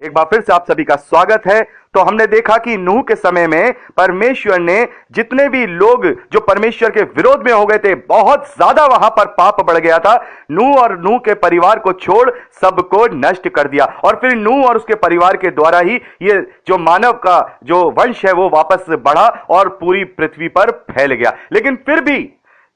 एक बार फिर से आप सभी का स्वागत है। तो हमने देखा कि नूह के समय में परमेश्वर ने जितने भी लोग जो परमेश्वर के विरोध में हो गए थे, बहुत ज्यादा वहां पर पाप बढ़ गया था। नूह और नूह के परिवार को छोड़ सबको नष्ट कर दिया और फिर नूह और उसके परिवार के द्वारा ही ये जो मानव का जो वंश है वो वापस बढ़ा और पूरी पृथ्वी पर फैल गया। लेकिन फिर भी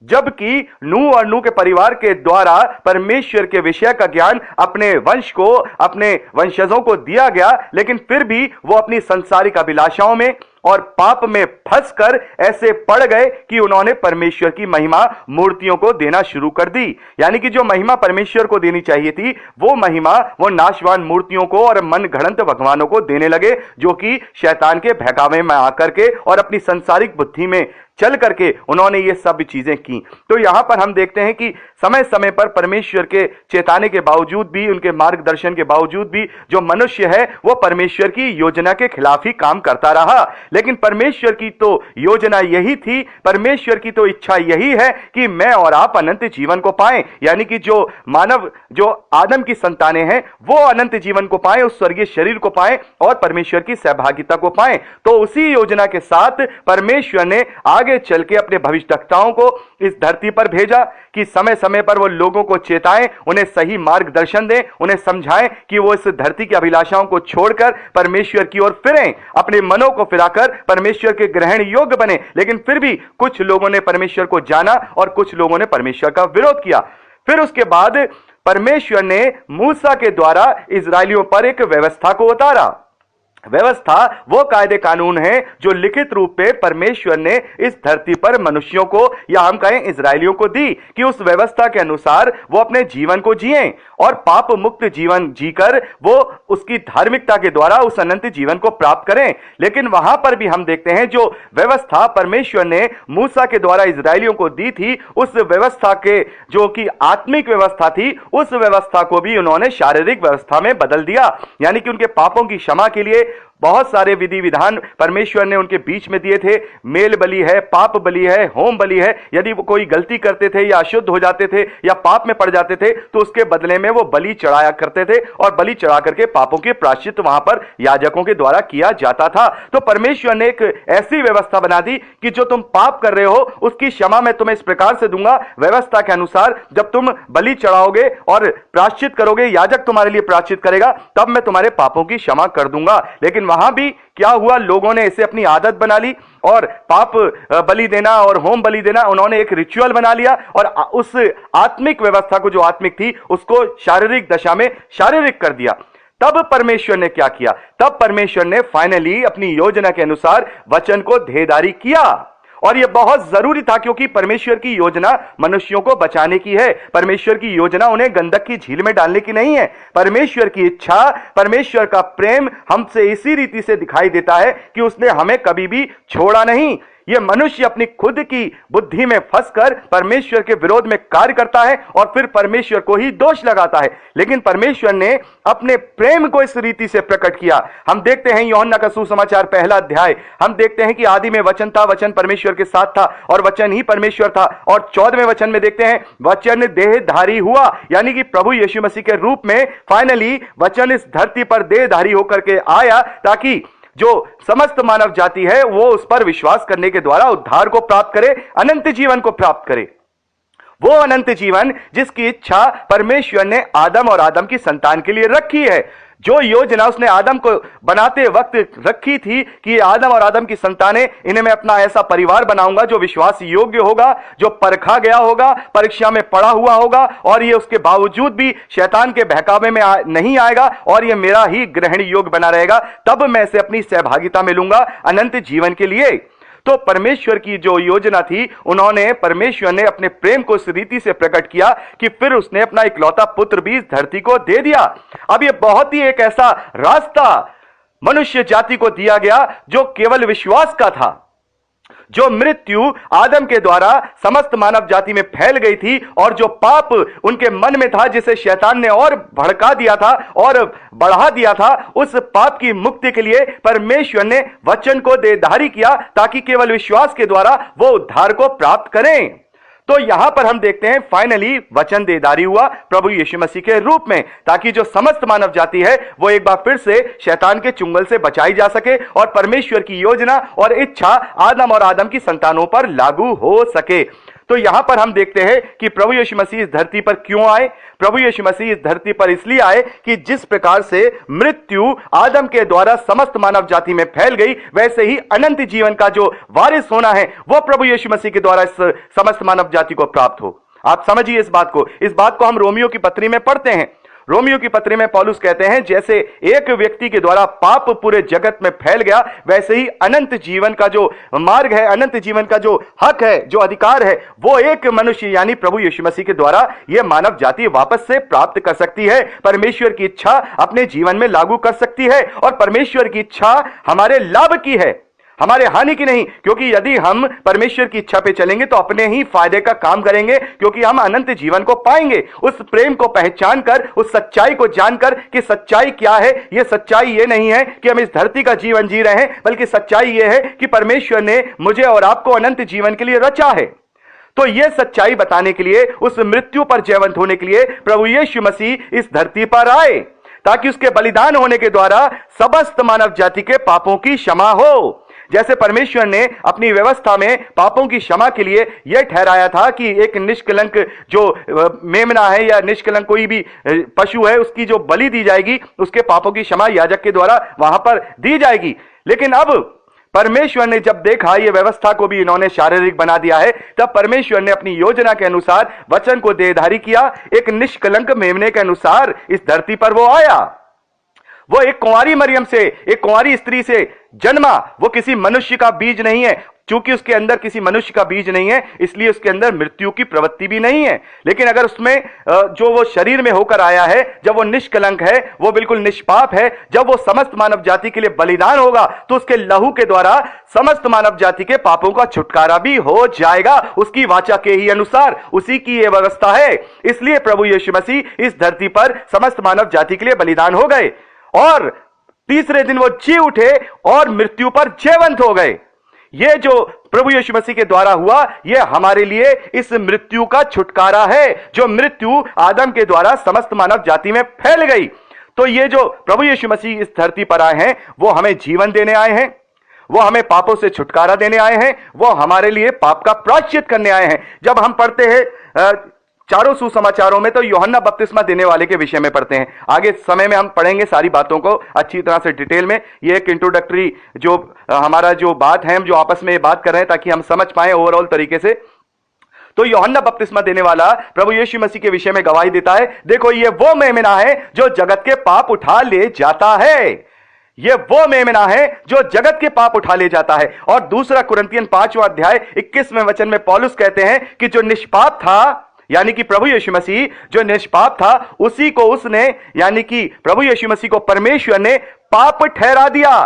जबकि नूह और नूह के परिवार के द्वारा परमेश्वर के विषय का ज्ञान अपने वंश को, अपने वंशजों को दिया गया, लेकिन फिर भी वो अपनी संसारिक अभिलाषाओं में और पाप में फंसकर ऐसे पड़ गए कि उन्होंने परमेश्वर की महिमा मूर्तियों को देना शुरू कर दी। यानी कि जो महिमा परमेश्वर को देनी चाहिए थी वो महिमा वो नाशवान मूर्तियों को और मन घड़ंत भगवानों को देने लगे, जो कि शैतान के बहकावे में आकर के और अपनी संसारिक बुद्धि में चल करके उन्होंने ये सब चीजें की। तो यहां पर हम देखते हैं कि समय समय पर परमेश्वर के चेताने के बावजूद भी, उनके मार्गदर्शन के बावजूद भी जो मनुष्य है वो परमेश्वर की योजना के खिलाफ ही काम करता रहा। लेकिन परमेश्वर की तो योजना यही थी, परमेश्वर की तो इच्छा यही है कि मैं और आप अनंत जीवन को पाएं। यानी कि जो मानव, जो आदम की संतानें हैं वो अनंत जीवन को पाएं, उस स्वर्गीय शरीर को पाएं और परमेश्वर की सहभागिता को पाएं। तो उसी योजना के साथ परमेश्वर ने आगे चल के अपने भविष्यवक्ताओं को इस धरती पर भेजा कि समय समय पर वो लोगों को चेताएं, उन्हें सही मार्गदर्शन दें, उन्हें समझाएं कि वो इस धरती की अभिलाषाओं को छोड़कर परमेश्वर की ओर फिरें, अपने मनों को फिराकर परमेश्वर के ग्रहण योग्य बने। लेकिन फिर भी कुछ लोगों ने परमेश्वर को जाना और कुछ लोगों ने परमेश्वर का विरोध किया। फिर उसके बाद परमेश्वर ने मूसा के द्वारा इजरायलियों पर एक व्यवस्था को उतारा। व्यवस्था वो कायदे कानून है जो लिखित रूप में परमेश्वर ने इस धरती पर मनुष्यों को, या हम कहें इजरायलियों को दी, कि उस व्यवस्था के अनुसार वो अपने जीवन को जिएं और पाप मुक्त जीवन जीकर वो उसकी धार्मिकता के द्वारा उस अनंत जीवन को प्राप्त करें। लेकिन वहां पर भी हम देखते हैं जो व्यवस्था परमेश्वर ने मूसा के द्वारा इजरायलियों को दी थी, उस व्यवस्था के जो कि आत्मिक व्यवस्था थी, उस व्यवस्था को भी उन्होंने शारीरिक व्यवस्था में बदल दिया। यानी कि उनके पापों की क्षमा के लिए बहुत सारे विधि विधान परमेश्वर ने उनके बीच में दिए थे। मेल बलि है, पाप बलि है, होम बलि है। यदि वो कोई गलती करते थे या अशुद्ध हो जाते थे या पाप में पड़ जाते थे तो उसके बदले में वो बलि चढ़ाया करते थे और बलि चढ़ा करके पापों के प्रायश्चित वहां पर याजकों के द्वारा किया जाता था। तो परमेश्वर ने एक ऐसी व्यवस्था बना दी कि जो तुम पाप कर रहे हो उसकी क्षमा मैं तुम्हें इस प्रकार से दूंगा, व्यवस्था के अनुसार। जब तुम बलि चढ़ाओगे और प्रायश्चित करोगे, याजक तुम्हारे लिए प्रायश्चित करेगा, तब मैं तुम्हारे पापों की क्षमा कर दूंगा। लेकिन वहां भी क्या हुआ, लोगों ने इसे अपनी आदत बना ली और पाप बलि देना और होम बलि देना उन्होंने एक रिचुअल बना लिया और उस आत्मिक व्यवस्था को, जो आत्मिक थी, उसको शारीरिक दशा में शारीरिक कर दिया। तब परमेश्वर ने क्या किया? तब परमेश्वर ने फाइनली अपनी योजना के अनुसार वचन को देहधारी किया। और यह बहुत जरूरी था क्योंकि परमेश्वर की योजना मनुष्यों को बचाने की है। परमेश्वर की योजना उन्हें गंधक की झील में डालने की नहीं है। परमेश्वर की इच्छा, परमेश्वर का प्रेम हमसे इसी रीति से दिखाई देता है कि उसने हमें कभी भी छोड़ा नहीं। यह मनुष्य अपनी खुद की बुद्धि में फंसकर परमेश्वर के विरोध में कार्य करता है और फिर परमेश्वर को ही दोष लगाता है। लेकिन परमेश्वर ने अपने प्रेम को इस रीति से प्रकट किया। हम देखते हैं यूहन्ना का सुसमाचार 1 अध्याय, हम देखते हैं कि आदि में वचन था, वचन परमेश्वर के साथ था और वचन ही परमेश्वर था। और 14वें वचन में देखते हैं वचन देहधारी हुआ, यानी कि प्रभु यीशु मसीह के रूप में फाइनली वचन इस धरती पर देहधारी होकर के आया ताकि जो समस्त मानव जाति है वो उस पर विश्वास करने के द्वारा उद्धार को प्राप्त करे, अनंत जीवन को प्राप्त करे। वो अनंत जीवन जिसकी इच्छा परमेश्वर ने आदम और आदम की संतान के लिए रखी है। जो योजना उसने आदम को बनाते वक्त रखी थी कि आदम और आदम की संतानें, इन्हें मैं अपना ऐसा परिवार बनाऊंगा जो विश्वास योग्य होगा, जो परखा गया होगा, परीक्षा में पड़ा हुआ होगा और ये उसके बावजूद भी शैतान के बहकावे में नहीं आएगा और ये मेरा ही ग्रहण योग्य बना रहेगा। तब मैं इसे अपनी सहभागिता में लूंगा अनंत जीवन के लिए। तो परमेश्वर की जो योजना थी, उन्होंने, परमेश्वर ने अपने प्रेम को इस रीति से प्रकट किया कि फिर उसने अपना इकलौता पुत्र भी इस धरती को दे दिया। अब यह बहुत ही एक ऐसा रास्ता मनुष्य जाति को दिया गया जो केवल विश्वास का था। जो मृत्यु आदम के द्वारा समस्त मानव जाति में फैल गई थी और जो पाप उनके मन में था, जिसे शैतान ने और भड़का दिया था और बढ़ा दिया था, उस पाप की मुक्ति के लिए परमेश्वर ने वचन को देहधारी किया ताकि केवल विश्वास के द्वारा वो उद्धार को प्राप्त करें। तो यहां पर हम देखते हैं फाइनली वचन देदारी हुआ प्रभु यीशु मसीह के रूप में, ताकि जो समस्त मानव जाति है वो एक बार फिर से शैतान के चुंगल से बचाई जा सके और परमेश्वर की योजना और इच्छा आदम और आदम की संतानों पर लागू हो सके। तो यहां पर हम देखते हैं कि प्रभु यीशु मसीह इस धरती पर क्यों आए। प्रभु यीशु मसीह इस धरती पर इसलिए आए कि जिस प्रकार से मृत्यु आदम के द्वारा समस्त मानव जाति में फैल गई, वैसे ही अनंत जीवन का जो वारिस होना है वो प्रभु यीशु मसीह के द्वारा इस समस्त मानव जाति को प्राप्त हो। आप समझिए इस बात को हम रोमियो की पत्री में पढ़ते हैं। रोमियो की पत्री में पौलुस कहते हैं, जैसे एक व्यक्ति के द्वारा पाप पूरे जगत में फैल गया, वैसे ही अनंत जीवन का जो मार्ग है, अनंत जीवन का जो हक है, जो अधिकार है, वो एक मनुष्य यानी प्रभु यीशु मसीह के द्वारा यह मानव जाति वापस से प्राप्त कर सकती है। परमेश्वर की इच्छा अपने जीवन में लागू कर सकती है और परमेश्वर की इच्छा हमारे लाभ की है, हमारे हानि की नहीं। क्योंकि यदि हम परमेश्वर की इच्छा पे चलेंगे तो अपने ही फायदे का काम करेंगे, क्योंकि हम अनंत जीवन को पाएंगे। उस प्रेम को पहचान कर, उस सच्चाई को जानकर कि सच्चाई क्या है। यह सच्चाई ये नहीं है कि हम इस धरती का जीवन जी रहे हैं, बल्कि सच्चाई यह है कि परमेश्वर ने मुझे और आपको अनंत जीवन के लिए रचा है। तो यह सच्चाई बताने के लिए, उस मृत्यु पर जयवंत होने के लिए प्रभु यीशु मसीह इस धरती पर आए, ताकि उसके बलिदान होने के द्वारा समस्त मानव जाति के पापों की क्षमा हो। जैसे परमेश्वर ने अपनी व्यवस्था में पापों की क्षमा के लिए यह ठहराया था कि एक निष्कलंक जो मेमना है या निष्कलंक कोई भी पशु है, उसकी जो बलि दी जाएगी, उसके पापों की क्षमा याजक के द्वारा वहां पर दी जाएगी। लेकिन अब परमेश्वर ने जब देखा ये व्यवस्था को भी इन्होंने शारीरिक बना दिया है, तब परमेश्वर ने अपनी योजना के अनुसार वचन को देहधारी किया। एक निष्कलंक मेमने के अनुसार इस धरती पर वो आया। वो एक कुंवारी मरियम से, एक कुंवारी स्त्री से जन्मा। वो किसी मनुष्य का बीज नहीं है। चूंकि उसके अंदर किसी मनुष्य का बीज नहीं है, इसलिए उसके अंदर मृत्यु की प्रवृत्ति भी नहीं है। लेकिन अगर उसमें जो वो शरीर में होकर आया है, जब वो निष्कलंक है, वो बिल्कुल निष्पाप है, जब वो समस्त मानव जाति के लिए बलिदान होगा, तो उसके लहू के द्वारा समस्त मानव जाति के पापों का छुटकारा भी हो जाएगा, उसकी वाचा के ही अनुसार। उसी की यह व्यवस्था है। इसलिए प्रभु यीशु मसीह इस धरती पर समस्त मानव जाति के लिए बलिदान हो गए और तीसरे दिन वो जी उठे और मृत्यु पर जयवंत हो गए। ये जो प्रभु यीशु मसीह के द्वारा हुआ, ये हमारे लिए इस मृत्यु का छुटकारा है, जो मृत्यु आदम के द्वारा समस्त मानव जाति में फैल गई। तो ये जो प्रभु यीशु मसीह इस धरती पर आए हैं, वो हमें जीवन देने आए हैं, वो हमें पापों से छुटकारा देने आए हैं, वो हमारे लिए पाप का प्रायश्चित करने आए हैं। जब हम पढ़ते हैं चारों सुसमाचारों में, तो यूहन्ना बपतिस्मा देने वाले के विषय में पढ़ते हैं। आगे समय में हम पढ़ेंगे सारी बातों को अच्छी तरह से डिटेल में। ये एक इंट्रोडक्टरी जो हमारा जो बात है, हम जो आपस में बात कर रहे हैं ताकि हम समझ पाए ओवरऑल तरीके से। तो यूहन्ना बपतिस्मा देने वाला प्रभु यीशु मसीह के विषय में गवाही देता है, देखो ये वो मेमना है जो जगत के पाप उठा ले जाता है। ये वो मेमना है जो जगत के पाप उठा ले जाता है। और दूसरा कुरिन्थियन 5वां अध्याय 21वें वचन में पौलुस कहते हैं कि जो निष्पाप था, यानी कि प्रभु यीशु मसीह जो निष्पाप था, उसी को उसने, यानी कि प्रभु यीशु मसीह को परमेश्वर ने पाप ठहरा दिया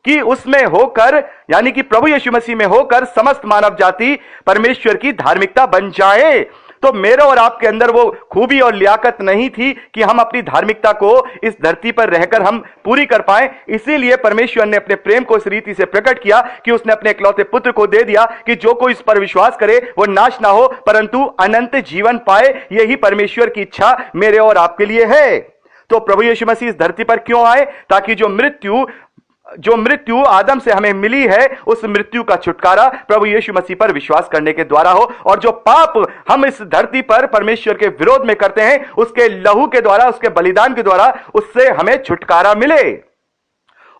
कि उसमें होकर, यानी कि प्रभु यीशु मसीह में होकर समस्त मानव जाति परमेश्वर की धार्मिकता बन जाए। तो मेरे और आपके अंदर वो खूबी और लियाकत नहीं थी कि हम अपनी धार्मिकता को इस धरती पर रहकर हम पूरी कर पाए। इसीलिए परमेश्वर ने अपने प्रेम को इस रीति से प्रकट किया कि उसने अपने इकलौते पुत्र को दे दिया कि जो कोई इस पर विश्वास करे वो नाश ना हो परंतु अनंत जीवन पाए। यही परमेश्वर की इच्छा मेरे और आपके लिए है। तो प्रभु यीशु मसीह इस धरती पर क्यों आए? ताकि जो मृत्यु आदम से हमें मिली है, उस मृत्यु का छुटकारा प्रभु यीशु मसीह पर विश्वास करने के द्वारा हो, और जो पाप हम इस धरती पर परमेश्वर के विरोध में करते हैं, उसके लहू के द्वारा, उसके बलिदान के द्वारा उससे हमें छुटकारा मिले,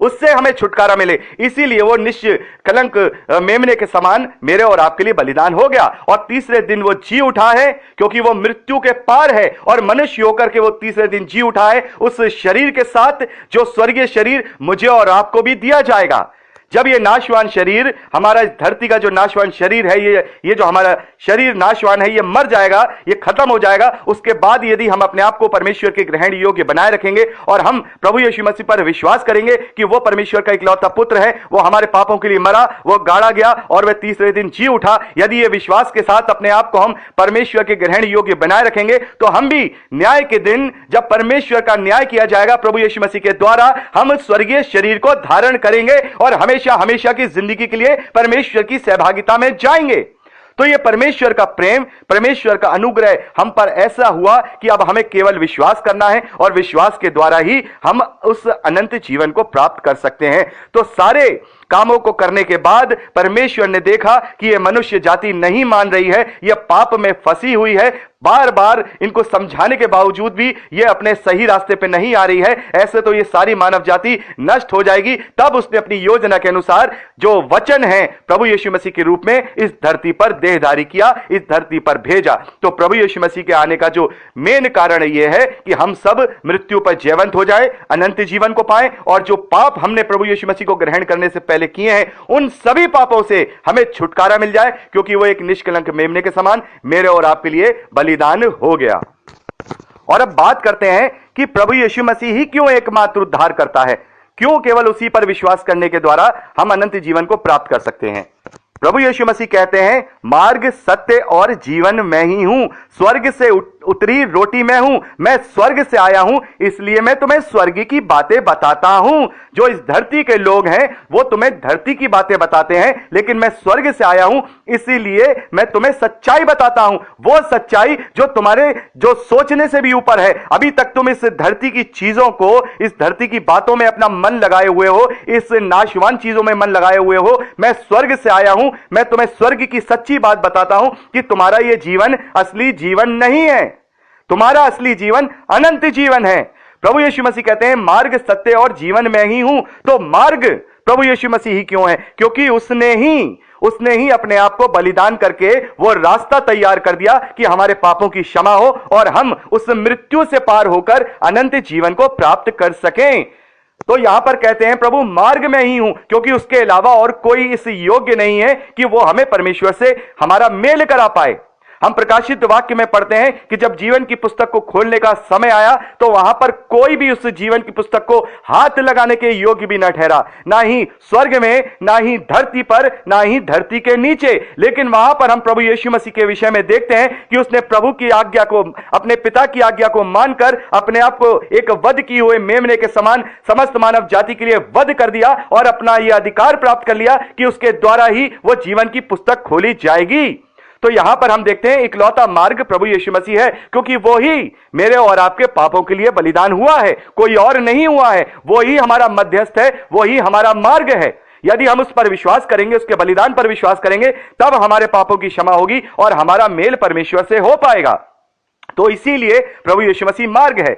उससे हमें छुटकारा मिले। इसीलिए वो निष्कलंक मेमने के समान मेरे और आपके लिए बलिदान हो गया। और तीसरे दिन वो जी उठा है, क्योंकि वो मृत्यु के पार है और मनुष्य होकर के वो तीसरे दिन जी उठा है, उस शरीर के साथ जो स्वर्गीय शरीर मुझे और आपको भी दिया जाएगा। जब ये नाशवान शरीर, हमारा धरती का जो नाशवान शरीर है, ये जो हमारा शरीर नाशवान है, ये मर जाएगा, ये खत्म हो जाएगा। उसके बाद यदि हम अपने आप को परमेश्वर के ग्रहण योग्य बनाए रखेंगे और हम प्रभु यीशु मसीह पर विश्वास करेंगे कि वो परमेश्वर का इकलौता पुत्र है, वो हमारे पापों के लिए मरा, वो गाड़ा गया और वह तीसरे दिन जी उठा, यदि ये विश्वास के साथ अपने आप को हम परमेश्वर के ग्रहण योग्य बनाए रखेंगे, तो हम भी न्याय के दिन, जब परमेश्वर का न्याय किया जाएगा प्रभु यीशु मसीह के द्वारा, हम स्वर्गीय शरीर को धारण करेंगे और हमेशा की जिंदगी के लिए परमेश्वर की सहभागिता में जाएंगे। तो ये परमेश्वर का प्रेम, परमेश्वर का अनुग्रह हम पर ऐसा हुआ कि अब हमें केवल विश्वास करना है और विश्वास के द्वारा ही हम उस अनंत जीवन को प्राप्त कर सकते हैं। तो सारे कामों को करने के बाद परमेश्वर ने देखा कि यह मनुष्य जाति नहीं मान रही है, यह पाप में फंसी हुई है, बार बार इनको समझाने के बावजूद भी यह अपने सही रास्ते पे नहीं आ रही है, ऐसे तो यह सारी मानव जाति नष्ट हो जाएगी। तब उसने अपनी योजना के अनुसार जो वचन है प्रभु यीशु मसीह के रूप में इस धरती पर देहधारी किया, इस धरती पर भेजा। तो प्रभु यीशु मसीह के आने का जो मेन कारण यह है कि हम सब मृत्यु पर जयवंत हो जाए, अनंत जीवन को पाए, और जो पाप हमने प्रभु यीशु मसीह को ग्रहण करने से पहले किए हैं उन सभी पापों से हमें छुटकारा मिल जाए, क्योंकि वो एक निष्कलंक मेमने के समान मेरे और आपके लिए बलिदान हो गया। और अब बात करते हैं कि प्रभु यीशु मसीह ही क्यों एकमात्र उद्धार करता है, क्यों केवल उसी पर विश्वास करने के द्वारा हम अनंत जीवन को प्राप्त कर सकते हैं। प्रभु यीशु मसीह कहते हैं, मार्ग, सत्य और जीवन मैं ही हूं, स्वर्ग से उतरी रोटी मैं हूं, मैं स्वर्ग से आया हूं, इसलिए मैं तुम्हें स्वर्ग की बातें बताता हूं। जो इस धरती के लोग हैं वो तुम्हें धरती की बातें बताते हैं, लेकिन मैं स्वर्ग से आया हूं, इसीलिए मैं तुम्हें सच्चाई बताता हूं, वो सच्चाई जो तुम्हारे जो सोचने से भी ऊपर है। अभी तक तुम इस धरती की चीजों को, इस धरती की बातों में अपना मन लगाए हुए हो, इस नाशवान चीजों में मन लगाए हुए हो। मैं स्वर्ग से आया हूं, मैं तुम्हें स्वर्ग की सच्ची बात बताता हूं कि तुम्हारा यह जीवन असली जीवन नहीं है, तुम्हारा असली जीवन अनंत जीवन है। प्रभु यीशु मसीह कहते हैं, मार्ग, सत्य और जीवन मैं ही हूं। तो मार्ग प्रभु यीशु मसीह ही क्यों है? क्योंकि उसने ही अपने आप को बलिदान करके वो रास्ता तैयार कर दिया कि हमारे पापों की क्षमा हो और हम उस मृत्यु से पार होकर अनंत जीवन को प्राप्त कर सकें। तो यहां पर कहते हैं, प्रभु मार्ग में ही हूं, क्योंकि उसके अलावा और कोई इस योग्य नहीं है कि वो हमें परमेश्वर से हमारा मेल करा पाए। हम प्रकाशित वाक्य में पढ़ते हैं कि जब जीवन की पुस्तक को खोलने का समय आया तो वहां पर कोई भी उस जीवन की पुस्तक को हाथ लगाने के योग्य भी न ठहरा, ना ही स्वर्ग में, ना ही धरती पर, ना ही धरती के नीचे। लेकिन वहां पर हम प्रभु यीशु मसीह के विषय में देखते हैं कि उसने प्रभु की आज्ञा को, अपने पिता की आज्ञा को मानकर अपने आप को एक वध किए हुए मेमने के समान समस्त मानव जाति के लिए वध कर दिया और अपना यह अधिकार प्राप्त कर लिया कि उसके द्वारा ही वो जीवन की पुस्तक खोली जाएगी। तो यहां पर हम देखते हैं इकलौता मार्ग प्रभु यीशु मसीह है, क्योंकि वो ही मेरे और आपके पापों के लिए बलिदान हुआ है, कोई और नहीं हुआ है। वो ही हमारा मध्यस्थ है, वो ही हमारा मार्ग है। यदि हम उस पर विश्वास करेंगे, उसके बलिदान पर विश्वास करेंगे, तब हमारे पापों की क्षमा होगी और हमारा मेल परमेश्वर से हो पाएगा। तो इसीलिए प्रभु यीशु मसीह मार्ग है।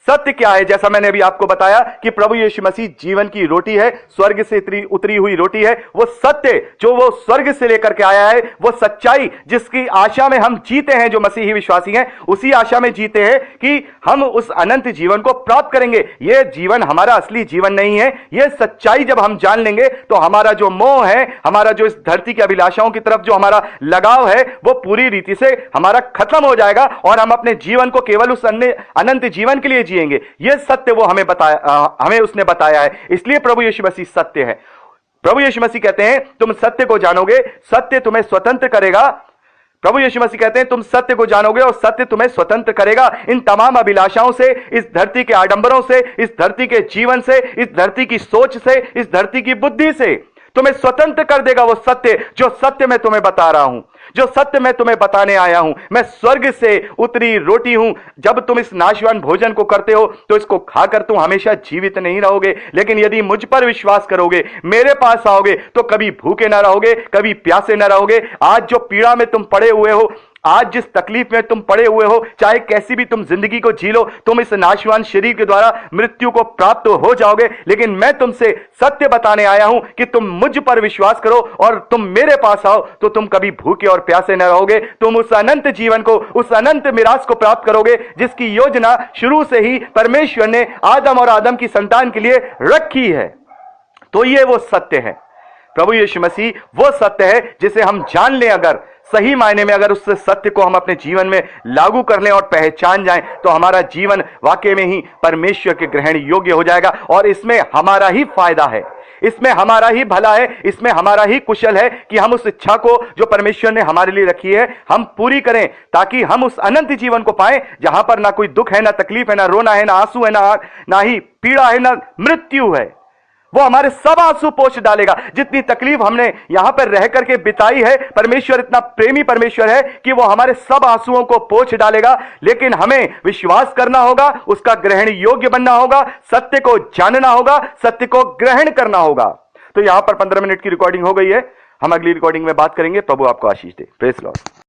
सत्य क्या है? जैसा मैंने अभी आपको बताया कि प्रभु यीशु मसीह जीवन की रोटी है, स्वर्ग से उतरी हुई रोटी है। वो सत्य जो वो स्वर्ग से लेकर के आया है, वो सच्चाई जिसकी आशा में हम जीते हैं, जो मसीही विश्वासी हैं, उसी आशा में जीते हैं कि हम उस अनंत जीवन को प्राप्त करेंगे। यह जीवन हमारा असली जीवन नहीं है। यह सच्चाई जब हम जान लेंगे तो हमारा जो मोह है, हमारा जो इस धरती की अभिलाषाओं की तरफ जो हमारा लगाव है, वो पूरी रीति से हमारा खत्म हो जाएगा और हम अपने जीवन को केवल उस अनंत जीवन के लिए जिएंगे। यह सत्य वो हमें उसने बताया है। इसलिए प्रभु यीशु मसीह सत्य है। प्रभु यीशु मसीह कहते हैं, तुम सत्य को जानोगे, सत्य तुम्हें स्वतंत्र करेगा। प्रभु यीशु मसीह कहते हैं, तुम सत्य को जानोगे और सत्य तुम्हें स्वतंत्र करेगा इन तमाम अभिलाषाओं से, इस धरती के आडंबरों से, इस धरती के जीवन से, इस धरती की सोच से, इस धरती की बुद्धि से तुम्हें स्वतंत्र कर देगा। वो सत्य, जो सत्य मैं तुम्हें बता रहा हूं, जो सत्य मैं तुम्हें बताने आया हूं। मैं स्वर्ग से उतरी रोटी हूं। जब तुम इस नाशवान भोजन को करते हो तो इसको खाकर तुम हमेशा जीवित नहीं रहोगे, लेकिन यदि मुझ पर विश्वास करोगे, मेरे पास आओगे, तो कभी भूखे ना रहोगे, कभी प्यासे ना रहोगे। आज जो पीड़ा में तुम पड़े हुए हो, आज जिस तकलीफ में तुम पड़े हुए हो, चाहे कैसी भी तुम जिंदगी को जी लो, तुम इस नाशवान शरीर के द्वारा मृत्यु को प्राप्त हो जाओगे। लेकिन मैं तुमसे सत्य बताने आया हूं कि तुम मुझ पर विश्वास करो और तुम मेरे पास आओ, तो तुम कभी भूखे और प्यासे न रहोगे। तुम उस अनंत जीवन को, उस अनंत मिरास को प्राप्त करोगे जिसकी योजना शुरू से ही परमेश्वर ने आदम और आदम की संतान के लिए रखी है। तो ये वो सत्य है। प्रभु यीशु मसीह वो सत्य है जिसे हम जान लें, अगर सही मायने में अगर उस सत्य को हम अपने जीवन में लागू कर लें और पहचान जाएं, तो हमारा जीवन वाकई में ही परमेश्वर के ग्रहण योग्य हो जाएगा। और इसमें हमारा ही फायदा है, इसमें हमारा ही भला है, इसमें हमारा ही कुशल है कि हम उस इच्छा को जो परमेश्वर ने हमारे लिए रखी है हम पूरी करें, ताकि हम उस अनंत जीवन को पाएं जहां पर ना कोई दुख है, ना तकलीफ है, ना रोना है, ना आंसू है, ना ही पीड़ा है, ना मृत्यु है। वो हमारे सब आंसू पोंछ डालेगा। जितनी तकलीफ हमने यहां पर रह करके बिताई है, परमेश्वर इतना प्रेमी परमेश्वर है कि वो हमारे सब आंसुओं को पोंछ डालेगा। लेकिन हमें विश्वास करना होगा, उसका ग्रहण योग्य बनना होगा, सत्य को जानना होगा, सत्य को ग्रहण करना होगा। तो यहां पर 15 मिनट की रिकॉर्डिंग हो गई है, हम अगली रिकॉर्डिंग में बात करेंगे। प्रभु आपको आशीष दे। Praise Lord.